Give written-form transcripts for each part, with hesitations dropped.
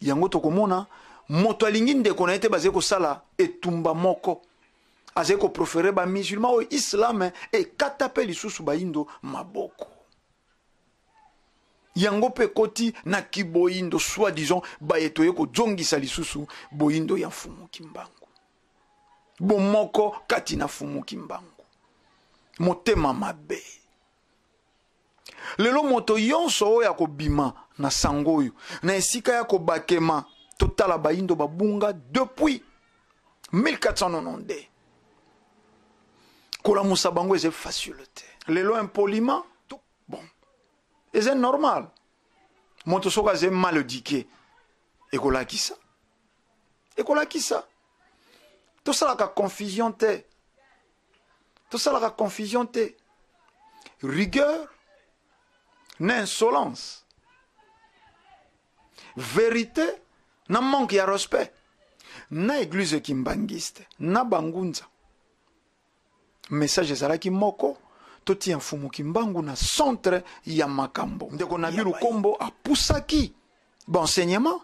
yango tokomona moto alingi ndeko na ete baze ko sala etumba moko aze ko proférer ba musulman o islam e katape lisusu baindo maboko yango pe koti na kiboindo soit disons ba etoye ko jongisa lisusu boindo ya fumu kimbangu bomoko kati na fumu kimbangu motema mabe lelo moto yonso ya ko bima na sangoyo na esika ya ko bakema totala baindo babunga depuis 1492 kola musabango eze facilité lelo impoliment bon eze normal moto soka ze mal éduqué ekola kisa to sala ka confusion te rigueur na insolence vérité na manque ya respect na église kimbangiste na bangunza message ezalaki moko totia mfumu kimbangu na centre ya makambo ndeko na bilu kombo apusaki enseignement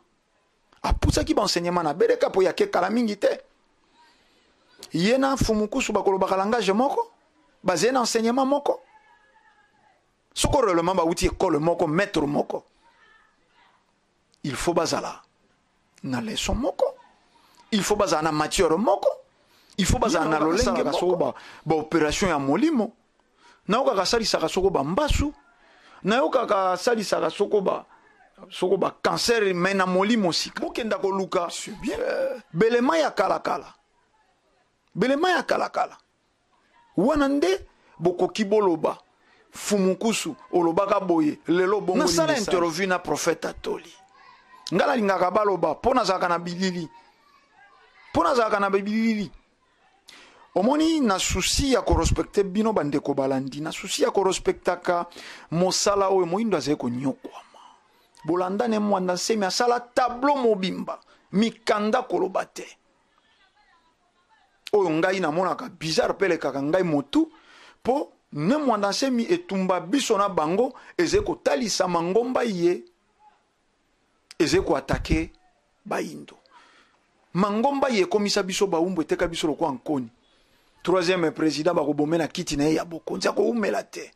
na bereka po ya kekala mingi te yena mfumu kusu bakolobaka langage moko basé na enseignement moko soko réellement bauti école moko maître moko il faut bazala na leçon moko il faut bazala na matière moko il faut bazala na lolenge moko ba opération ya molimo na yoka kasali saka soko ba mbasu na yoka kasali saka soko ba cancer mais na molimo sika bokenda ko luka c'est bien belema ya kalakala wana nde bokoki boloba fumukusu olobaka boye lelo bongo nasala interview na prophète atoli ngala lingaka baloba pona zaka na bilili omoni na souci ya ko respecter bino bandeko balandi na souci ya ko respectaka mosala oyo moindo azali konyokwama bolanda ne mwanda nsemi asala tableau mobimba mikanda koloba te oyo ngai namonaka bizarre pele kaka ngai motu po ne mwanda nsemi etumba biso na bango eze kotalisa mangomba ye eze ko atake baindo mangomba ye komisa biso baumbu eteka biso lokwa nkoni troisième président bakobomena kiti na ye ya bokonzi akoumela te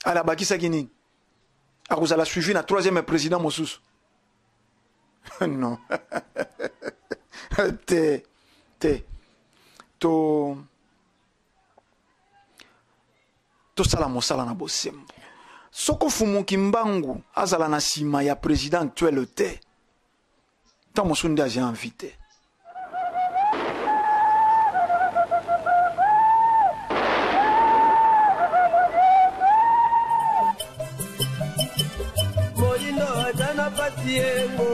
ala bakisaki nini akozala suivi na troisième président mosusu non te tosala mosala na bosembo soko fumu kimbangu azala na sima ya président actuel te ta mosu nde aza invité moyindo atana patiengo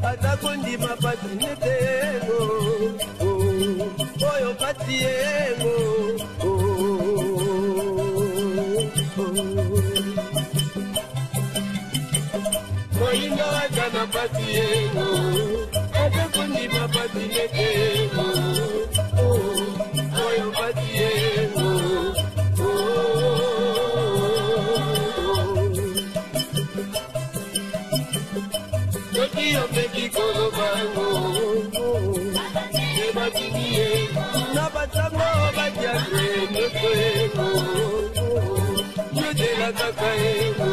atakondima patinetengo oyo patiengo moyindo atana patiengo atakondima patinetengo oyo patiengo Yo peki kolo bango, eba kinie, na batango bajake meko, yo de la kakaego.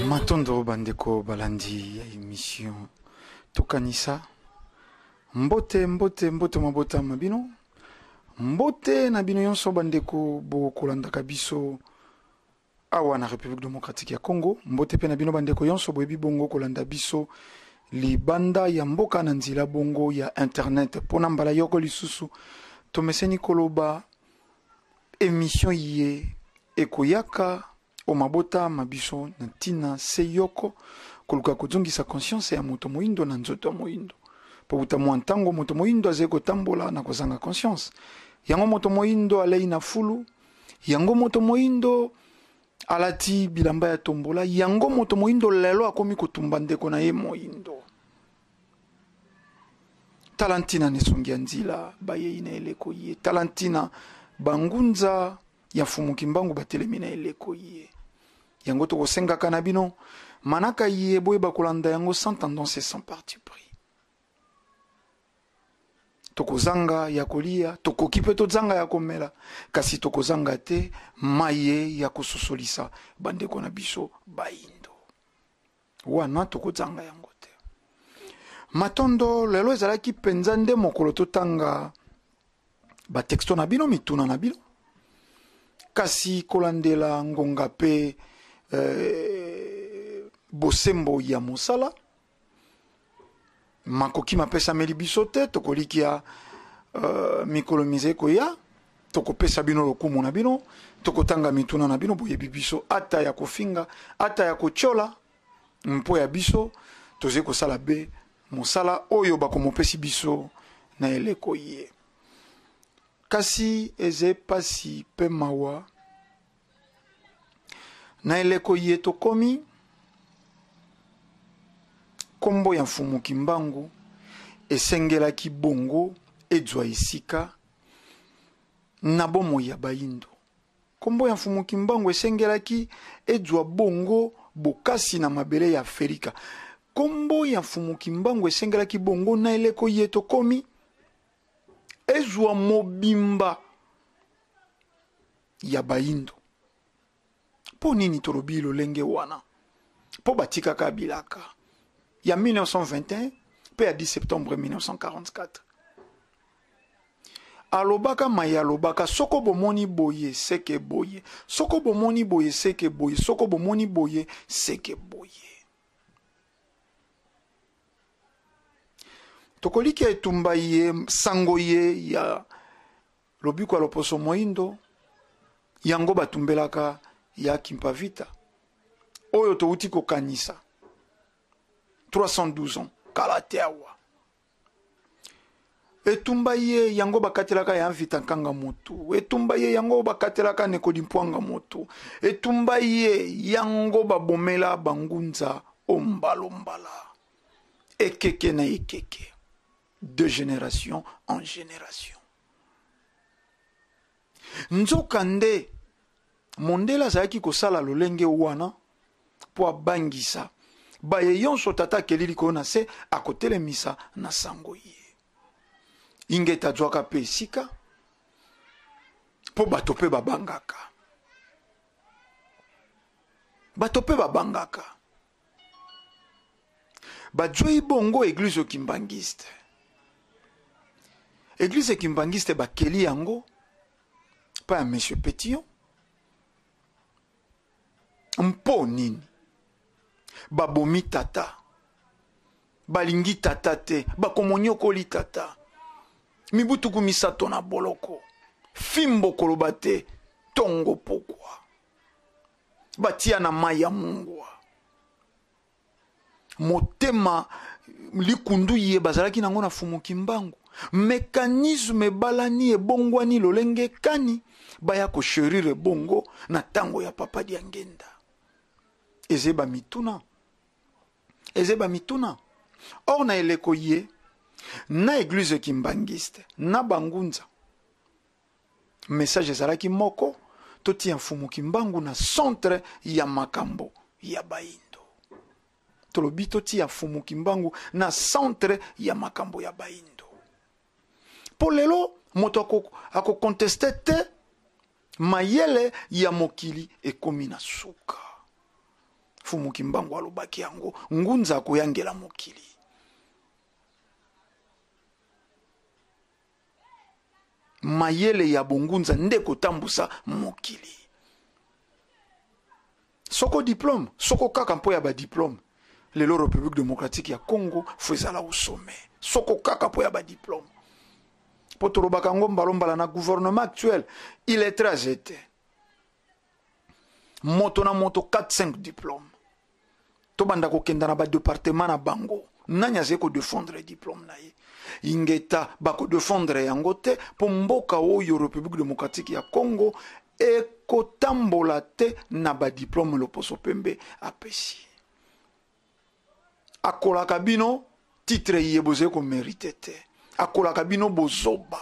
Matondo bandeko balandi ya émission tokanisa mbote mabota mabino mbote na bino yonso bandeko bo kolandaka biso awa na République démocratique ya Congo mbote pe na bino bandeko yonso boyebi bongo kolanda biso libanda ya mboka na nzila bongo ya internet pona mbala yoko lisusu tomeseni koloba émission ye ekoyaka o mabota mabiso na tina se yoko koluka kuzungisa conscience ya moto moindo na nzoto moindo po utamwa ntango moto moindo azeko tambola na kozanga conscience yango moto moindo alei na fulu yango moto moindo alati bilamba ya tombola yango moto moindo lelo akomi kotumba ndeko na ye moindo talantina nesongia nzila baye ina eleko ye talantina bangunza ya fumu kimbangu batelemi na eleko ye yango toko senga kanabino manaka ye boye bakolanda yango sans tendance et sans parti pris. Toko zanga ya kolia, toko kipe to zanga ya komela, kasi toko zanga te maye ya kososolisa bandeko na biso baindo. Wana toko zanga yango te. Matondo lelo ezalaki penza nde mokolo totanga ba texto na bino mituna na bino. Kasi kolandela ngonga pe bosembo ya mosala makoki mapesa meli biso te tokolikia mikolo mizeko ya tokopesa bino lokumu na bino tokotanga mituna na bino boyebi biso ata ya kofinga ata ya kochola mpo ya biso toze kosala be mosala oyo bakomopesi biso na eleko ye. Kasi eze pasi pe mawa na eleko ye tokomi kombo ya mfumu kimbangu esengelaki bongo edzwa esika na bomo ya baindo. Kombo ya mfumu kimbangu esengelaki edzwa bongo bokasi na mabele ya Afrika. Kombo ya mfumu kimbangu esengelaki bongo na eleko ye tokomi ezwa mobimba ya baindo. Po nini tolobi lolenge wana? Po batika kabilaka ya 1921 pe ya 10 septembre 1944. Alobaka maya alobaka soko bomoni boye seke boye, soko bomoni boye seke boye, soko bomoni boye seke boye. Tokoliki etumba ye sango ye ya lobiko loposo moindo yango batumbelaka ya Kimpavita oyo touti kokanisa 312 ans kalateawa etumba ye yango bakatelaka ya Mvita Nkanga motu, etumba ye yango bakatelaka Nekodimpwanga motu, etumba ye yango babomela bangunza ombalombala ekeke na ekeke de génération en génération. Nzokande mondela zaki kosala lolenge wana po abangisa baye yonso tata kelili kona se akotelemisa na sango ye. Ingeta zwaka pe sika po batope babangaka. Batope babangaka. Bajoi bongo église kimbangiste. Église kimbangiste bakeli yango pa ya monsieur Pétillon. Mpo nini? Babomi tata. Balingi tata te. Bakomonyokoli tata. Mibutuku misato na boloko. Fimbo kolobate. Tongo pokwa. Batia na maya mungwa. Motema likundu ye bazalaki nango na fumu kimbangu. Mécanisme balani e bongwani lolenge kani. Baya ko sherire bongo na tango ya papa diangenda. Ezeba mituna. Ezeba mituna. Or na eleko ye, na église kimbangiste, na bangunza. Message ezalaki moko, toti ya mfumu kimbangu na centre ya makambo ya baindo. Tolobi toti ya mfumu kimbangu na centre ya makambo ya baindo. Po lelo, moto ako conteste te, mayele ya mokili ekomi na suka. Fumu kimbangu alobaki yango ngunza koyangela mokili. Mayele ya bongunza ndeko tambusa mokili. Soko diplôme, soko kaka mpo ya ba diplôme. Lelo République démocratique ya Congo fezala au sommet. Soko kaka mpo ya ba diplôme. Potolobaka ngomba lombala na gouvernement actuel, il est très été. Moto na moto 4-5 diplômes. Tobanda ko kenda na ba département na bango. Nanya zeko défendre diplôme na ye. Ingeta bako défendre yango te po mboka oyo République démocratique ya Congo ekotambola te na ba diplôme loposo pembe apesi. Akola kabino titre yeboze ko mérite te. Akola kabino bozoba.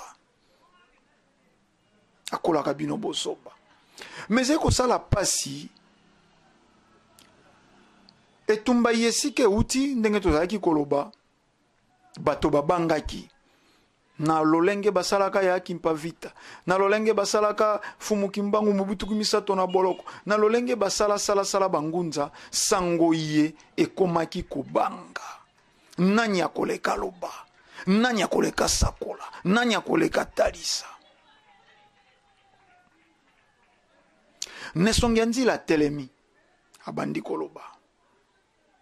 Akola kabino bozoba. Mais eko sala pasi etumba yesike uti ndenge tozalaki koloba bato babangaki na lolenge basalaka ya kimpa vita na lolenge basalaka fumuki mbangu Mobutu misato na boloko na lolenge sala bangunza sango ye ekomaki kobanga nani akoleka loba nani akoleka sakola nani akoleka talisa nesongi nzila telemi abandi koloba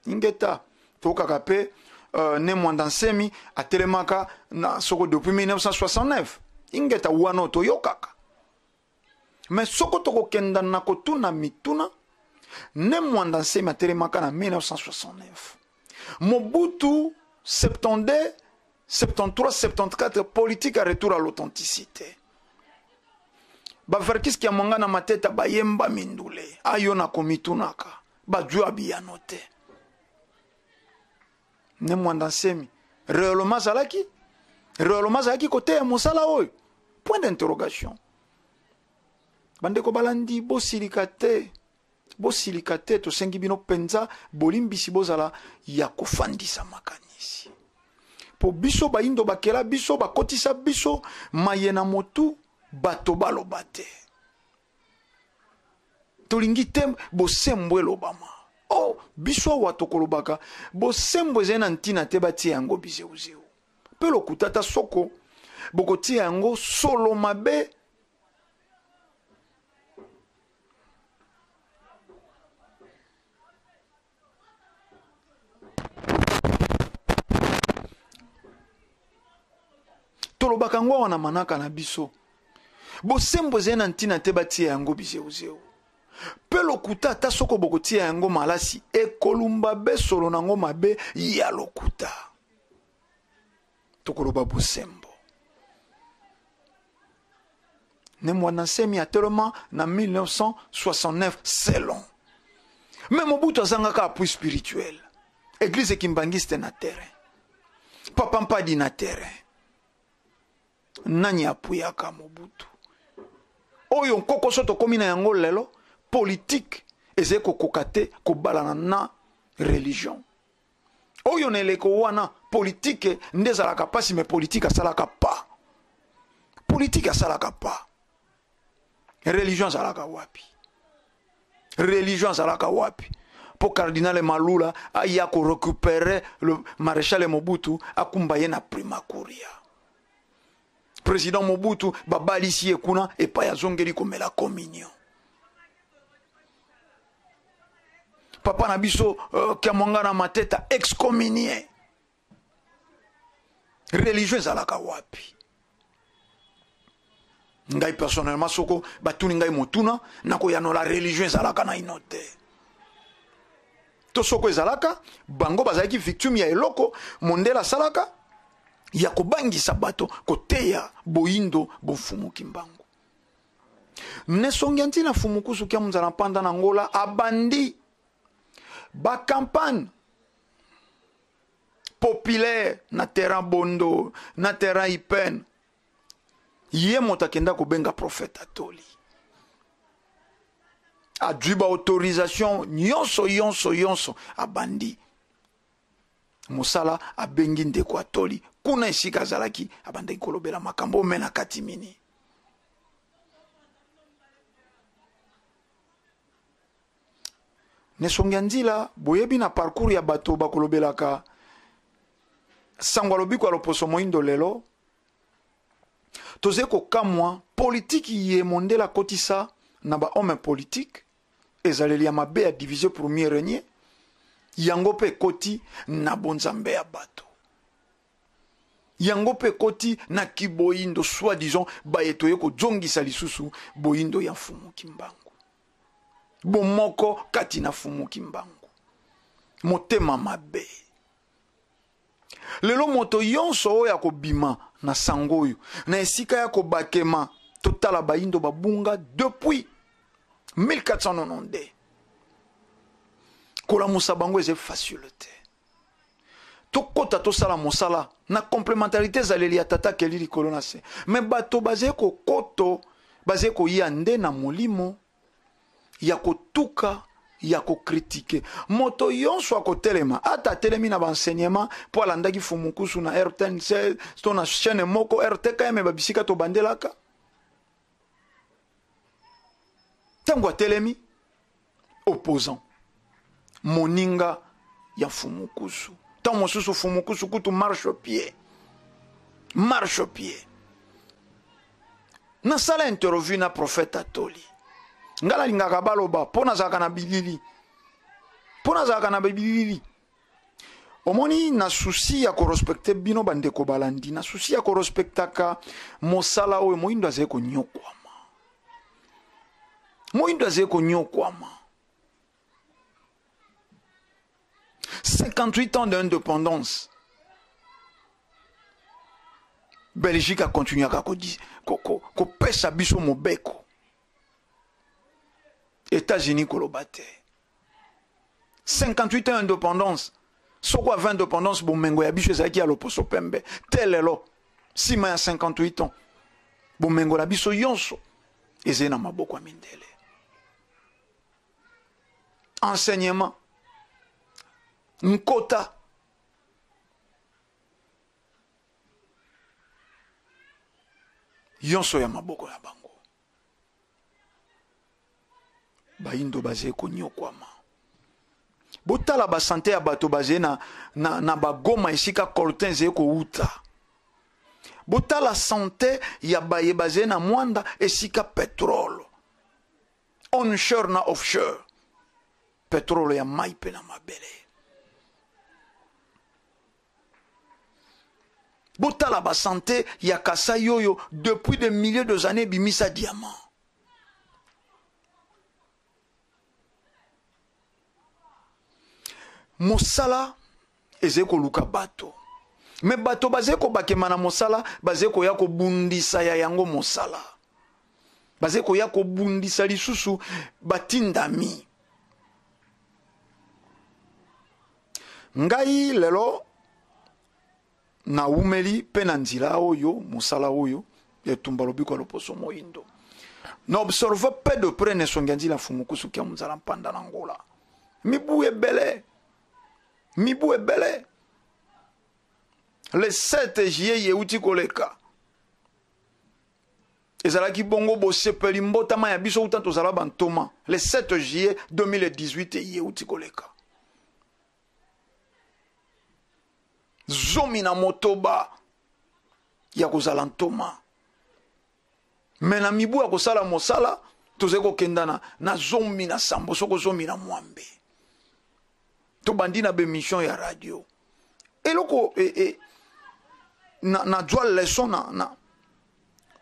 ingeta tokaka pe ne Mwandansemi atelemaka na soko depuis 1969 ingeta wano toyokaka mais soko toko kenda na kotuna mituna ne Mwandansemi atelemaka na 1969 Mobutu 72 73 74 politique à retour à l'authenticité baverkis kia mwanga na mateta bayemba mindule ayo na komitunaka bajua biyanote ne Mwandansemi réellement zalaki côté ya mosala oyo point d'interrogation bandeko balandi bosilikate tosengi bino penza bolimbisi bozala ya kofandisa makanisi po biso baindo bakela biso bakotisa biso mayena motu bato baloba te tolingi te bosembwe lobama oh biso watu kolobaka bosembwe zena ntina te batia yango bizeuzeu pe lokutata soko bokotia yango solo mabe tolobaka ngo wana manaka na biso bosembwe zena ntina te batia yango bizeuzeu pe lokuta ata soko bokotia yango malasi ekolumba be solo nango mabe ya lokuta tokoloba bosembo ne Mwandansemi atelema na 1969 selon mais Mobutu azangaka appui spirituel église kimbangiste na terrain papa mpadi na terrain nani apuyaka Mobutu oyo nkoko soto komi na yango lelo politique eze kokoka te kobalana na religion oyo neleko wana politique nde ezalaka pasi me politique asalaka pa politique asalaka pa religion azalaka wapi po cardinal Malula aya ko récupérer le maréchal Mobutu akumba ye na primakuria président Mobutu babalisi ekuna epa ya zongeli komela communion papa na biso kiamwanga na mateta excommunié religieux ezalaka wapi ngai personnellement soko batuni ngai motuna nakoyanola religieux ezalaka na ino te to soko ezalaka bango bazalaki victime ya eloko mondela asalaka ya kobangisa bato koteya boindo bofumuki mbangu nesongi ntina fumukusu kia munzala panda na ngola abandi ba campagne populaire na terrain bondo na terrain ipen ye motakenda kobenga prophète atoli adjuba autorisation nyonso abandi musala abengi ndeko atoli kuna esika zalaki abandi kolobela makambo mena katimini nesongi nzila boyebi na parcours ya bato bakolobelaka sango lobiko ya loposo moindo lelo toze kokamwa politiki ye mondela kotisa na ba homme politique ezaleli ya mabe ya division premier régner yango pe koti na bonzambe ya bato yango pe koti na kiboindo soi-disant bayetoye ko jongisa lisusu boindo ya fumuki mbangu bomoko kati na fumuki mbangu motema mabe lelo moto yonso oya kobima na sangoyo na esika ya kobakema totala baindo babunga depuis 1492 kola musabango eze facile te tokota tosala mosala na complémentarité zaleli ya tata kelili kolona se mais bato baze ko koto baze ko yande na molimo ya kotuka ya ko critiquer moto yonso akotelema ata telemi na enseignement po alandaki fumukusu na RTNC to na chaîne moko RTKM babisika to bandelaka tango telemi opposant moninga ya fumukusu tant mosusu fumukusu kutu marche au pied na sala interview na prophète Atoli ngala lingaka baloba pona zaka na bilili omoni na souci ya ko respecter bino bandeko balandi na souci ya ko respectaka mosala oyo moyindo azali konyokwama 58 ans d'indépendance Belgique a continué à pesa biso mobeko États-Unis kolobate 58 ans d'indépendance soko 20 d'indépendance bomengo ya biso ezaki ya loposo pembe telelo sima ya 58 ans bomengo la biso yonso ezena maboko ya mindele enseignement nkota yonso ya maboko ya bango baindo baze konyokwama botala ba santé ya bato baze na bagoma esika coltin ze ko uta botala santé ya baye baze na mwanda esika pétrole onshore na offshore pétrole ya maipe na mabele botala ba santé ya kasa yoyo depuis des milliers d'années bimisa diamant mosala ezeko luka bato me bato bazeko bakema na mosala bazeko ya kobundisa ya yango mosala bazeko ya kobundisa lisusu batindami ngai lelo na umeli pe na nzela oyo mosala oyo etumba lobiko loposo moyindo na observe peu de près ne songanzi la fumukusu kia mzala mpanda na ngola mibu ebele le 7 juillet yeuti koleka ezalaki bongo bosepeli mbotama ya biso uta tozala bantoma le 7 juillet 2018 yeuti koleka zomi na motoba ya kozala ntoma me na mibu ya kosala mosala tozali kokenda na zomi na sambo soko zomi na mwambe tobandi na bemission ya radio eloko na dwa leson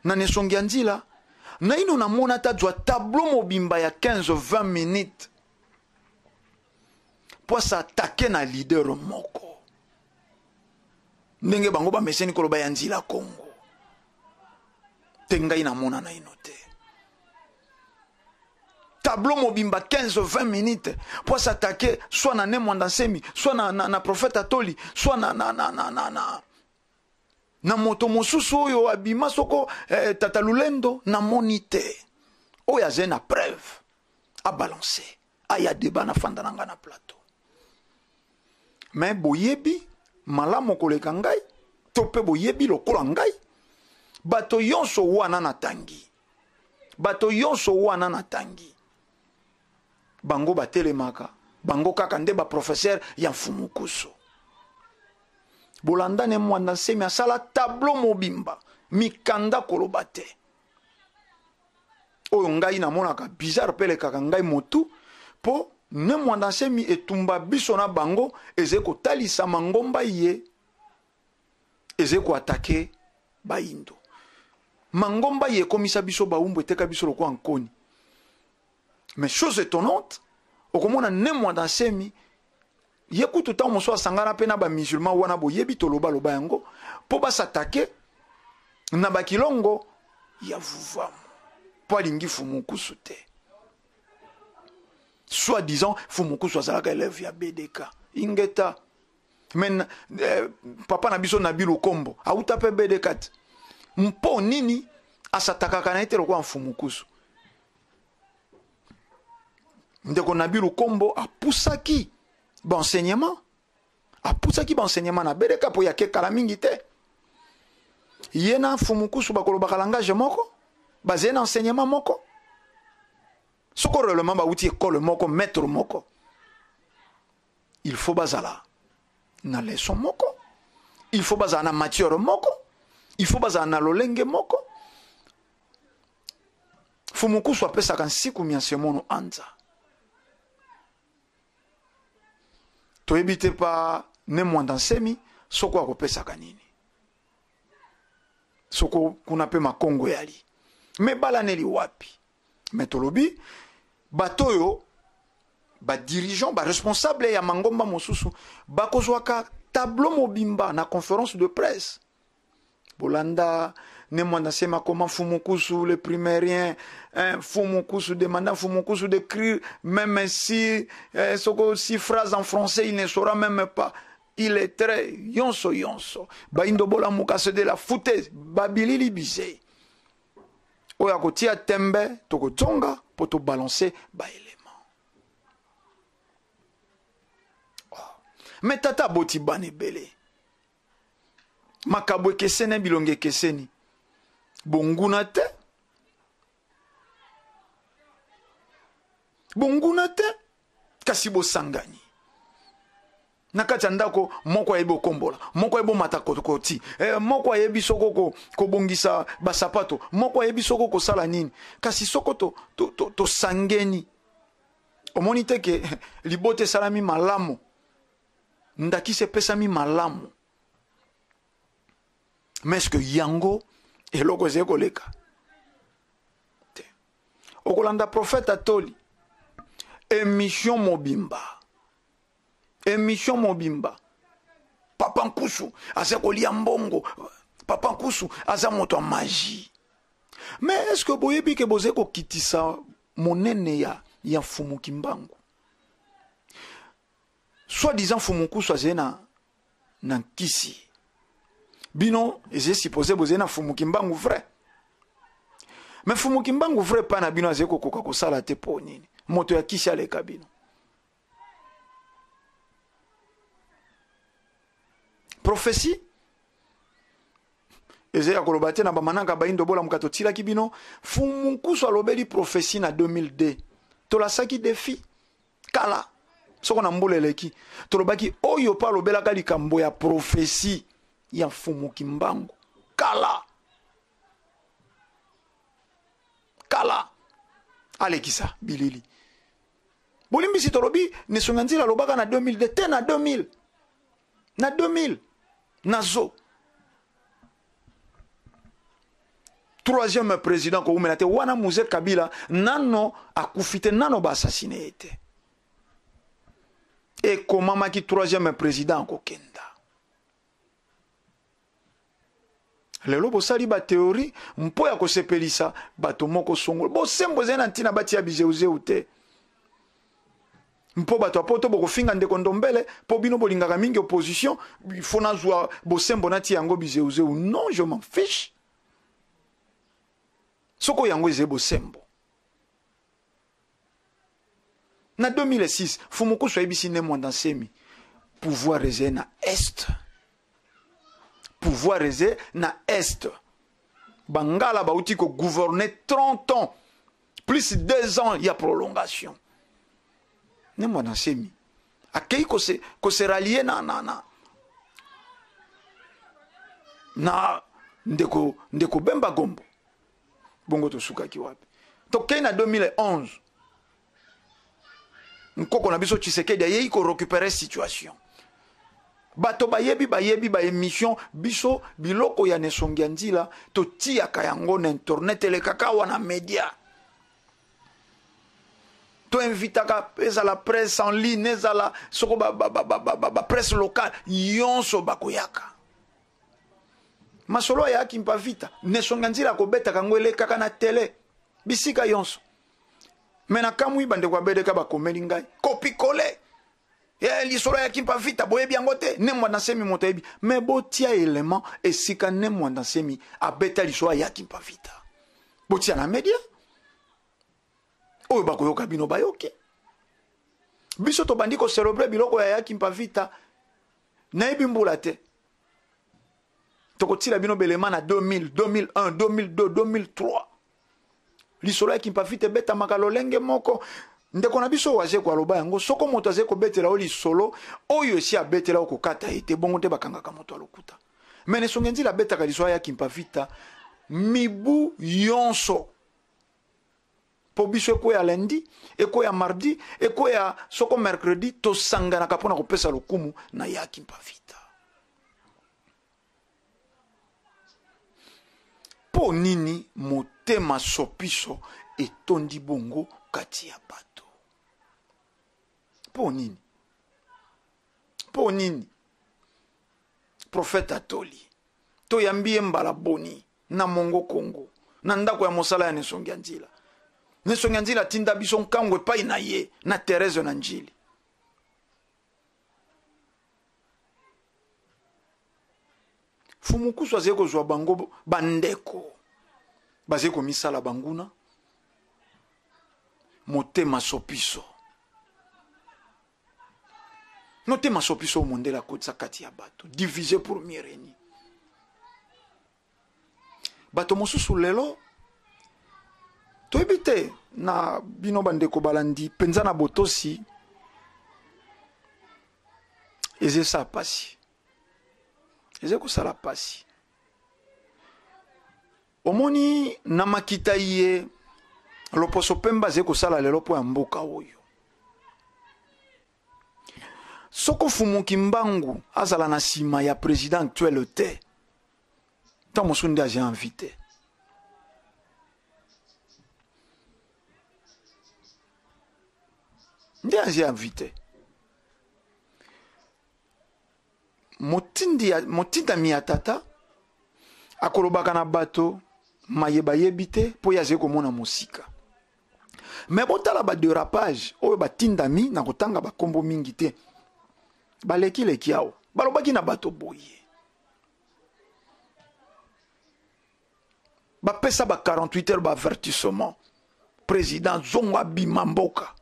na nesongi ya nzila na ino namona ta dwa tableau mobimba ya 15-20 minutes po s'attaquer na leader moko ndenge bango bameseni koloba ya nzila Congo te ngai namona na ino te tableau mobimba 15-20 minutes pour s'attaquer soit na Nemwanda Nsemi soit na prophète Atoli soit na moto mosusu oyo abima soko Tata Lulendo na monite oyo aze na preuve a balancer aya débat na fanda nanga na plateau mais boyebi malamu koleka ngai to pe boyebi lokola ngai bato yonso wana na tangi bango batelemaka bango kaka nde ba professeur ya Mfumukusu bolanda ne Mwanda Nsemi asala tableau mobimba mikanda koloba te oyo ngai namonaka bizarre pele kaka ngai motu po ne Mwanda Nsemi etumba biso na bango eze kotalisa mangomba ye eze ko attaquer baindo mangomba ye komisa biso baumbu eteka biso lokwa nkoni. Mais chose étonnante, au komona ne Mwanda Nsemi yeku tout temps moso sangana pena ba musulman wana boyebi toloba loba yango po ba s'attaquer na bakilongo ya vuvamu po alingi Fumukusu te. Soit disant Fumukusu azalaka élève ya BDK ingeta men papa na biso na bilu kombo auta pe BDK mpo nini asataka kana ite lokwa Fumukusu ndeko Nabilu Kombo apusaki enseignement na bereka po yake kala mingi te yena fumukusu bakolobaka langage moko basé na enseignement moko soko réellement ba uti école moko maître moko il faut bazala na leçon moko il faut bazala na matière moko il faut bazala na lolenge moko fumukusu apesaka nsiku miansemono anza toyebite pa ne mwanda nsemi soko akopesaka nini soko kuna pe makongo yali me balaneli wapi metolobi batoyo ba dirigeant ba responsable ya mangomba mosusu bakozwaka tableau mobimba na conférence de presse bolanda ne mwanda sema comment Fumukusu le primérien Fumukusu demanda Fumukusu d'écrire même si si phrase en français il ne saura même pas il est très yonso baindo bola mukase de la foutaise babilili bise oya kotia tembe toko tonga poto balancer ba élément mais tata boti bane belé makabwe kesene bilonge keseni bonguna te kasi bosangani nakati ya ndako moko ayebi okombola moko ayebi omata koti moko ayebi soko kobongisa basapato moko ayebi soko kosala nini kasi soko tosangeni omoni te ke libote esalami malamu ndakisi epesami malamu mais est-ce que yango eloko ezali koleka te okolanda prophète atoli émission mobimba papa Nkusu aza kolia mbongo papa Nkusu aza moto ya magie mais est-ce que boyebi ke boze kokitisa monene ya Fumu Kimbangu soi-disant Fumu Nkusu azali na nkisi bino eze supposé boze na Fumu Kimbangu vrai mais Fumu Kimbangu vrai pa na bino azali kokoka kosala te po nini moto ya kisi aleka bino prophétie eze ya koloba te na bamananga baindo bola mukato tilaki bino Fumu Nkusu alobeli prophétie na 2002 tolasaki défi kala soko na mbula eleki tolobaki oyo pa alobelaka likambo ya prophétie ya Fumu Kimbangu kala alekisa bilili bolimbisi tolobi nesonga nzila alobaka na 2002 te na 2000 nazo troisième président ko umela te wana Mzee Kabila nano akufite nano ba assassiné ete et comment qui troisième président ko kenda lelo bosali ba théorie mpo ya kosepelisa bato moko songolo bosembo zena ntina batia bizeuzeu te mpo bato apoto bokofinga ndeko Ndombele po bino bolingaka mingi opposition il faut nazwa bosembo nati yango bizeuzeu non je m'en fiche soko yango eze bosembo na 2006 Fumu Nkusu ayebisi ne mwanda nsemi pouvoir eze na est pouvoir eze na est bangala bauti ko gouverner 30 ans plus 2 ans il y a prolongation ne mwanda nsemi akei ko se rallier na ndeko Bemba Gombo bongo tosukaki wapi tokei na 2011 nkoko na biso Tshisekedi ayei ko récupérer situation bato bayebi ba émission biso biloko ya nesongi ya nzila totiaka yango na internet elekaka wana media to invitaka ezala presse en ligne ezala soko ba presse locale yonso bakoyaka masolo ya kimpa vita nesonga nzila kobeta kango elekaka na tele bisika yonso mena kamwi bande kwa bedeka bakomeli ngai kopi kole lisolo ya kimpa vita boyebi yango te ne mwanda nsemi moto yebi me botia élément esika ne mwanda nsemi abeta lisolo ya kimpa vita botia na media oyo bakoyoka bino bayoke biso to bandi ko célébrer biloko ya Kimpa Vita na ebimbula te tokotila bino belema na 2000 2001 2002 2003 lisolo ya Kimpa Vita beta makalolenge moko ndeko na biso waze kwa loba yango soko moto aze ko betela o lisolo oyo si abetela ko kata ite bongo te bakangaka moto alokuta mene songenzi la beta ka lisolo ya Kimpa Vita mibu yonso po biso eko ya lundi eko ya mardi eko ya soko mercredi to sangana kapona ko pesa lokumu na ya Kimpa Vita po nini motema sopiso etondi bongo kati ya bato po nini prophète atoli to yambie mbala boni na mongo Kongo na ndako ya mosala ya Nesongi Nzila tinda biso nkangwe pa na ye na Thérèse na njili fumukusu azeko zwa bango bandeko bazeko misala banguna motema sopiso motema sopiso mondela kotsa kati ya bato divisé pour mieux régner bato mosusu lelo toyebite na bino bandeko balandi penza na botosi eze sa pasi eze kosala pasi omoni na makita ye loposo pemba ze kosala lelo po ya mboka oyo soko fumuki mbangu azala na sima ya président actuel te ta mosunde aje invité nde aje invité motindami ya tata akolobaka na bato mayeba yebi te po yaze komona mosika me botala badérapage oyo batindami na kotanga bakombo mingi te baleki awo balobaki na bato boye bapesa ba 48 heures baavertissement président zongo abima mboka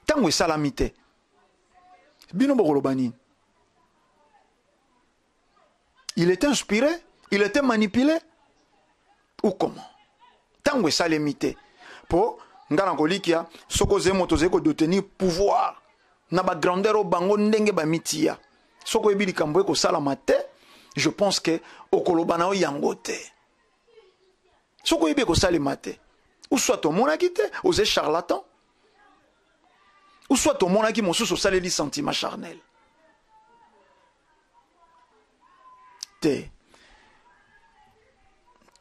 tango esalami te bino bokoloba nini il était inspiré il était manipulé ou comment tango esalemi te po ngana kolikia soko ze moto ze ko détenir pouvoir na ba grandeur o bango ndenge ba mitia soko ebili kambo ko salama te je pense que okoloba na o yango te soko ebi ko salema te ou soit au monaki te aux charlatans ou soit au monaki mosusu saleli sentiment charnel te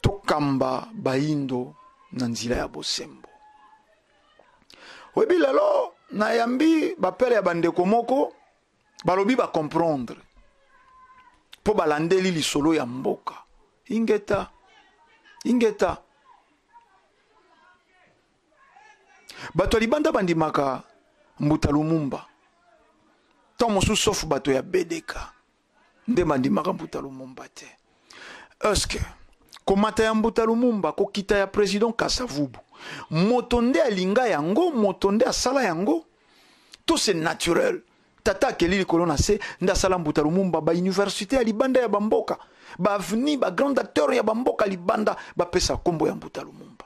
tokamba baindo na nzila ya bosembo webi lelo na yambi bapele ya bandeko moko balobi ba comprendre po balandeli lisolo ya mboka ingeta bato libanda bandimaka Mbuta Lumumba tant mosusu sauf bato ya BDK nde bandimaka Mbuta Lumumba te est-ce que komata ya Mbuta Lumumba kokita ya président Kasavubu moto nde alinga yango moto nde asala yango tout c'est naturel tata akeli likolo na se nde asala Mbuta Lumumba ba université ya libanda ya bamboka ba avenue ba grand acteur ya bamboka libanda bapesa kombo ya Mbuta Lumumba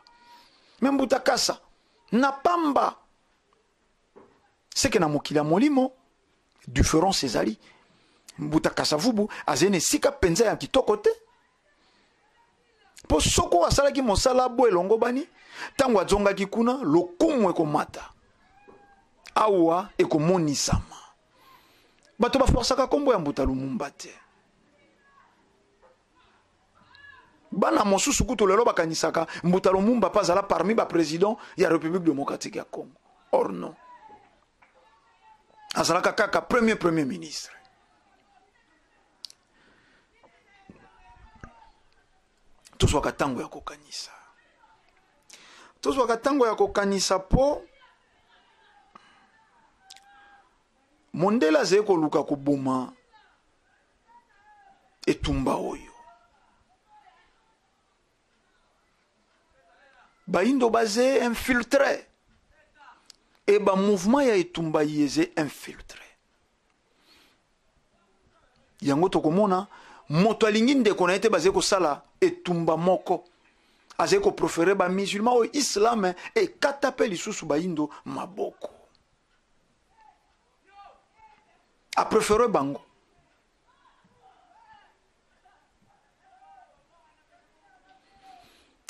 mais Mbuta Kasa na pamba c'est que na mokila molimo différence ezali Mbuta Kasavubu azene sika penza ya kitoko te po soko asalaki mosala bo elongo bani tango azongaki kuna lokumu ekomata awa ekomonisama bato baforsaka kombo ya Mbuta Lumumba te bana mosusu kutu lelo bakanisaka Mbuta Lumumba pas ala parmi ba président ya République démocratique ya Congo or non azalaka kaka premier ministre tozwaka tango ya kokanisa po mondela azali koluka koboma etumba oyo baindo baze infiltré et ba mouvement ya etumba yeze infiltré. Yango tokomona moto alingi ndeko na ete baze ko sala etumba moko. Aze ko proférer ba musulman au islam et katape lisusu ba indo maboko. A préféré bango.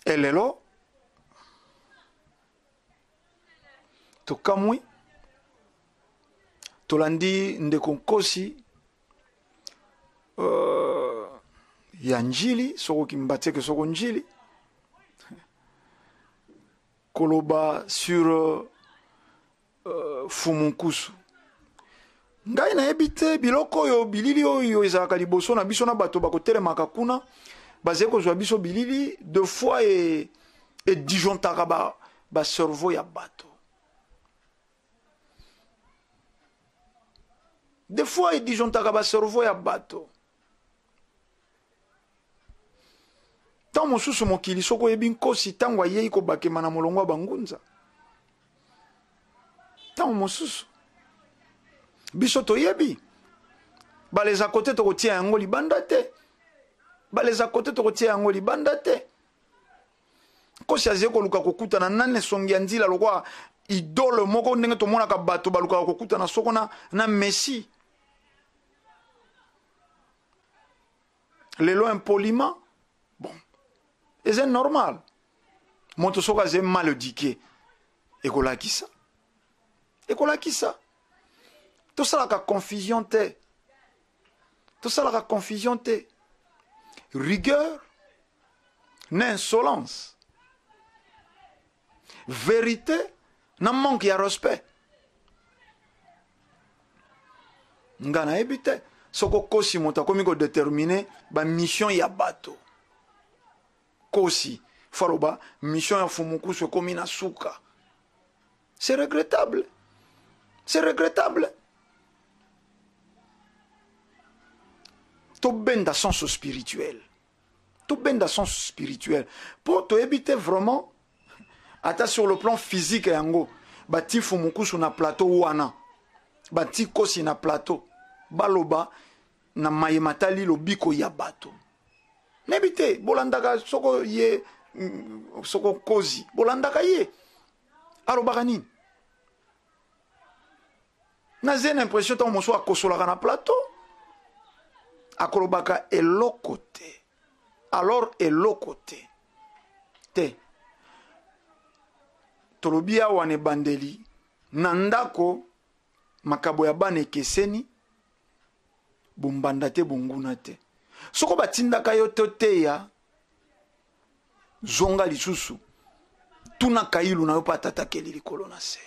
Et lelo to kamwi to landi ndeko nkosi ya njili soko kimbateke soko njili koloba sur Fumunkusu. Ngai na ebite biloko yo bilili oyo ezalaka liboso na biso na bato bakotelemaka kuna baze kozwa biso bilili deux fois et dijontaka ba cerveau ya bato. Des fois et dijontaka ba cerveau ya bato. Tant mosusu mokili soko yebi nkosi tango ayei ko bakema na molongo bangunza. Tant mosusu biso toyebi baleza kote to kotia yango libanda te, baleza kote to kotia yango libanda te. Kosi azie ko luka kokuta na nane songi ya nzila lokwa idole moko ndenge to mona ka bato baluka kokuta na soko na Messi. Lelo impoliment bon et c'est normal moto soka ze mal éduqué ekola kisa tout ça la confusion te, tout ça la confusion te, rigueur n'insolence, vérité n'a manque ya respect. Ngana ebite soko kosi monta komi ko déterminer ba mission ya bato kosi faroba mission ya Fumunkusu komi na suka. C'est regrettable, c'est regrettable. To benda sens spirituel. To benda sens spirituel. Pour te éviter vraiment, ata sur le plan physique yango, bati Fumunkusu na plateau wana, bati kosi na plateau, baloba na mayematali lobiko ya bato. Nebite, bolandaka soko ye, soko kozi, bolandaka ye, alobaka nini? Naze l'impression que mon soit kosolaka na plateau. Akolobaka elokote. Alors elokote. Te. Tolobia wane bandeli. Nandako makabo ya bane keseni. Bumbandate bungunate. Soko batindaka yote ya. Zonga lisusu. Tuna kailu na yopa tatakeli likolo na se.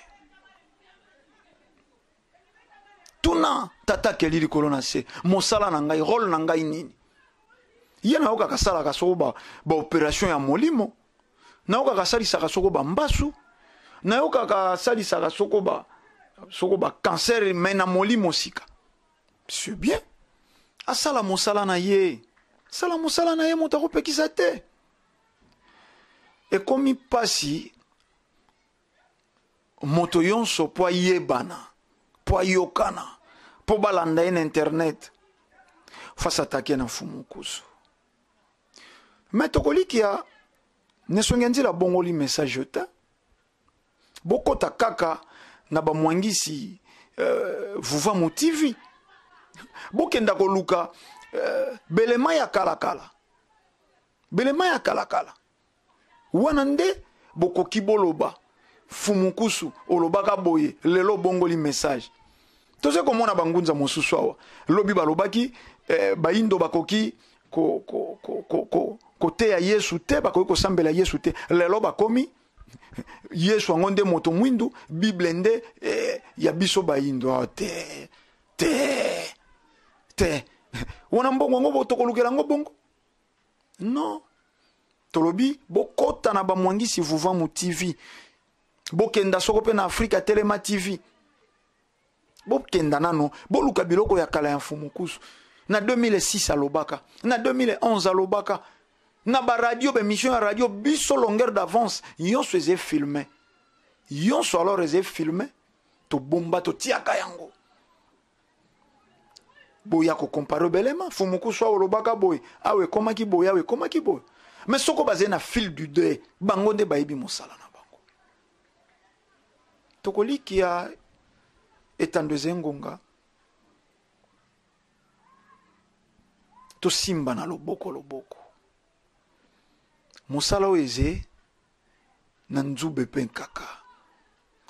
Tuna tata keli likolo na se mosala na ngai rôle na ngai nini ye na yoka kasala ka soko ba opération ya molimo na yoka kasali saka soko ba mbasu na yoka kasali saka soko ba cancer mais na molimo sika c'est bien asala mosala na ye sala mosala na ye moto akopekisa te ekomi pasi moto yonso po yebana po yokana po balanda en internet face attaquer na Fumunkusu mais tokolikia nesongi nzila bongoli message ta bokota kaka na bamwangisi vuva mu TV bokenda koluka belema ya kalakala wana nde bokoki boloba Fumunkusu olobaka boye lelo bongoli message toze komona bangunza mosusu awa lobi balobaki baindo bakoki kote ya Yesu te bakoki kosambela Yesu te lelo bakomi Yesu angonde moto mwindu Bible nde ya biso baindo te wana mbongo ngo tokolukela ngo bongo non tolobi bokota na bamwangisi vuva mu TV bokenda soko pe na Afrika Telema TV bokenda nano boluka biloko ya kala ya Fumunkusu na 2006 alobaka na 2011 alobaka na ba radio be mission ya radio biso longueur d'avance yonso eze filmé yonso alors eze filmé to bomba to tiaka yango boya ko compare belema fumuku swa olobaka boy awe komaki boy awe komaki boy mais soko basé na fil du deuil bango nde bayibi mosala na bango tokoliki ya etandeze ngonga to simba na loboko mosala oeze na nzube pe kaka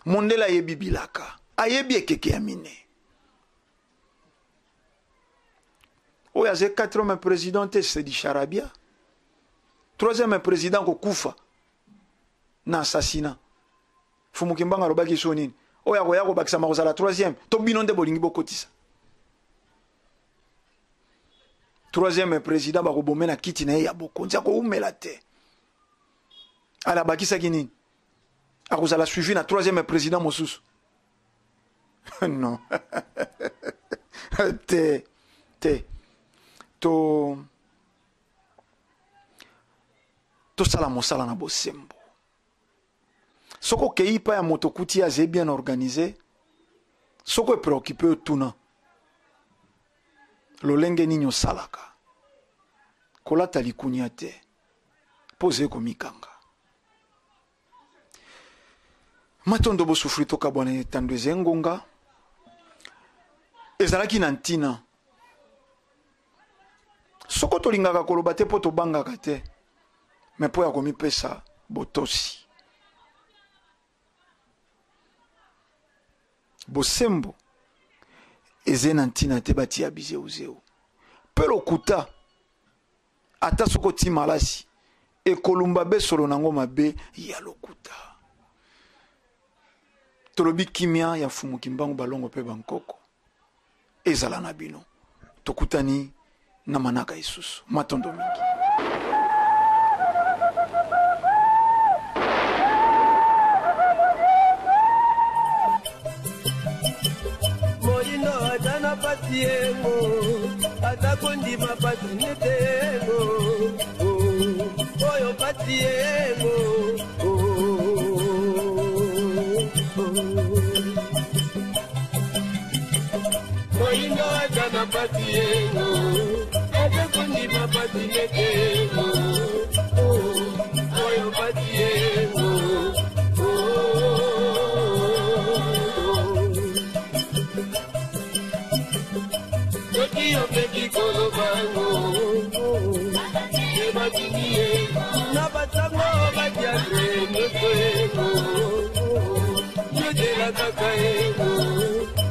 mondela yebi bilaka ayebi ekeke ya mine oyo aze 4e président te Sedi Charabia 3e président ko kufa na assassinat Fumukimbanga alobaki so nini oyo akoya kobakisa makozala 3e to bino nde bolingi bokotisa 3e président bakobome na kiti na ye ya bokonzi akoumela te ala bakisaki nini akozala suivi na 3e président mosusu non te tosala mosala na bosembo soko okei pa ya moto kuti aze bien organisé soko epreokipe otuna lolenge nini osalaka kolata likunya te mpo oze komikanga matondo bosufri tokabwana etando eze ngonga ezalaki na ntina soko tolingaka koloba te mpo tobangaka te me mpo ya komipesa botosi bosembo eze na ntina te batia bizeuzeu mpe lokuta ata soko ti malasi ekolumba besolo nango mabe ya lokuta tolobi kimia ya Fumukimbangu balongo mpe bankoko ezala na bino tokutani na manaka isusu matondo mingi Moino atana patiengo atakondima patinetengo oyo patiengo Moino atana patiengo atakondima patinetengo oyo patiengo Yo peki kolo bango Eba kinie Na batango batiatre Noto ego Yo de la kaka ego